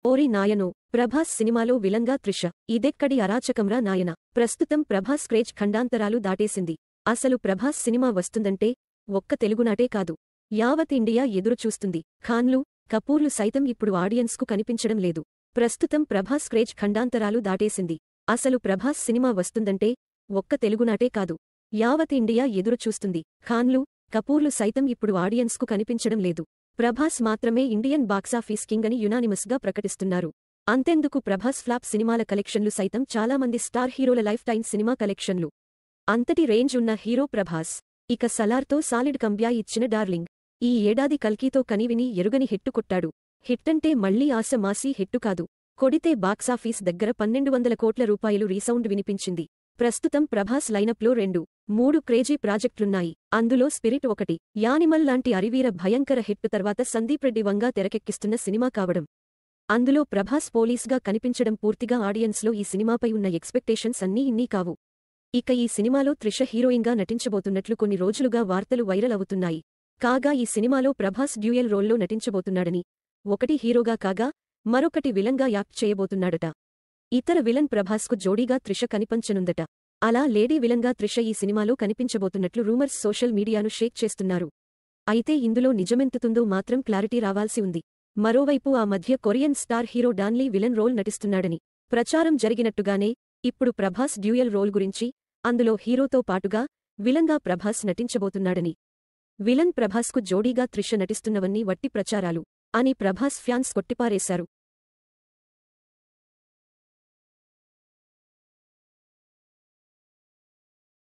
ఓరి నాయనో, ప్రభాస్ సినిమాలో విలన్గా త్రిష. ఇదెక్కడి అరాచకంరా నాయనా. ప్రస్తుతం ప్రభాస్ క్రేజ్ ఖండాంతరాలు దాటేసింది. అసలు ప్రభాస్ సినిమా వస్తుందంటే ఒక్క తెలుగునాటే కాదు, యావత్ ఇండియా ఎదురుచూస్తుంది. ఖాన్లు, కపూర్లు సైతం ఇప్పుడు ఆడియన్స్కు కనిపించడం లేదు. ప్రస్తుతం ప్రభాస్ క్రేజ్ ఖండాంతరాలు దాటేసింది. అసలు ప్రభాస్ సినిమా వస్తుందంటే ఒక్క తెలుగునాటే కాదు, యావత్ ఇండియా ఎదురుచూస్తుంది. ఖాన్లు, కపూర్లు సైతం ఇప్పుడు ఆడియన్స్కు కనిపించడం లేదు. ప్రభాస్ మాత్రమే ఇండియన్ బాక్సాఫీస్ కింగ్ అని యునానిమస్గా ప్రకటిస్తున్నారు. అంతెందుకు, ప్రభాస్ ఫ్లాప్ సినిమాల కలెక్షన్లు సైతం చాలామంది స్టార్ హీరోల లైఫ్ టైం సినిమా కలెక్షన్లు. అంతటి రేంజ్ ఉన్న హీరో ప్రభాస్. ఇక సలార్తో సాలిడ్ కంబ్యా ఇచ్చిన డార్లింగ్. ఈ ఏడాది కల్కీతో కనివిని ఎరుగని హిట్టు కొట్టాడు. హిట్టంటే మళ్లీ ఆశ మాసీ హిట్టు కాదు, కొడితే బాక్సాఫీస్ దగ్గర 1200 కోట్ల రూపాయలు రీసౌండ్ వినిపించింది. ప్రస్తుతం ప్రభాస్ లైనప్లో 2-3 క్రేజీ ప్రాజెక్టులున్నాయి. అందులో స్పిరిట్ ఒకటి. యానిమల్ లాంటి అరివీర భయంకర హిట్ తర్వాత సందీప్ రెడ్డి వంగా తెరకెక్కిస్తున్న సినిమా కావడం. అందులో ప్రభాస్ పోలీస్గా కనిపించడం పూర్తిగా ఆడియన్స్లో ఈ సినిమాపై ఉన్న ఎక్స్పెక్టేషన్స్ అన్నీ ఇన్నీ కావు. ఇక ఈ సినిమాలో త్రిష హీరోయిన్గా నటించబోతున్నట్లు కొన్ని రోజులుగా వార్తలు వైరల్ అవుతున్నాయి. కాగా ఈ సినిమాలో ప్రభాస్ డ్యూయల్ రోల్లో నటించబోతున్నాడని, ఒకటి హీరోగా కాగా మరొకటి విలన్గా యాక్ట్ చేయబోతున్నాడట. ఇతర విలన్ ప్రభాస్కు జోడీగా త్రిష కనిపించనుందట. అలా లేడీ విలన్గా త్రిష ఈ సినిమాలో కనిపించబోతున్నట్లు రూమర్స్ సోషల్ మీడియాను షేక్ చేస్తున్నారు. అయితే ఇందులో నిజమెంతుతుందో మాత్రం క్లారిటీ రావాల్సి ఉంది. మరోవైపు ఆ మధ్య Korean star hero Don Lee villain role నటిస్తున్నాడని ప్రచారం జరిగినట్టుగానే ఇప్పుడు ప్రభాస్ డ్యూయల్ రోల్ గురించి, అందులో హీరోతో పాటుగా విలన్గా ప్రభాస్ నటించబోతున్నాడని, విలన్ ప్రభాస్కు జోడీగా త్రిష నటిస్తున్నవన్నీ వట్టి ప్రచారాలు అని ప్రభాస్ ఫ్యాన్స్ కొట్టిపారేశారు.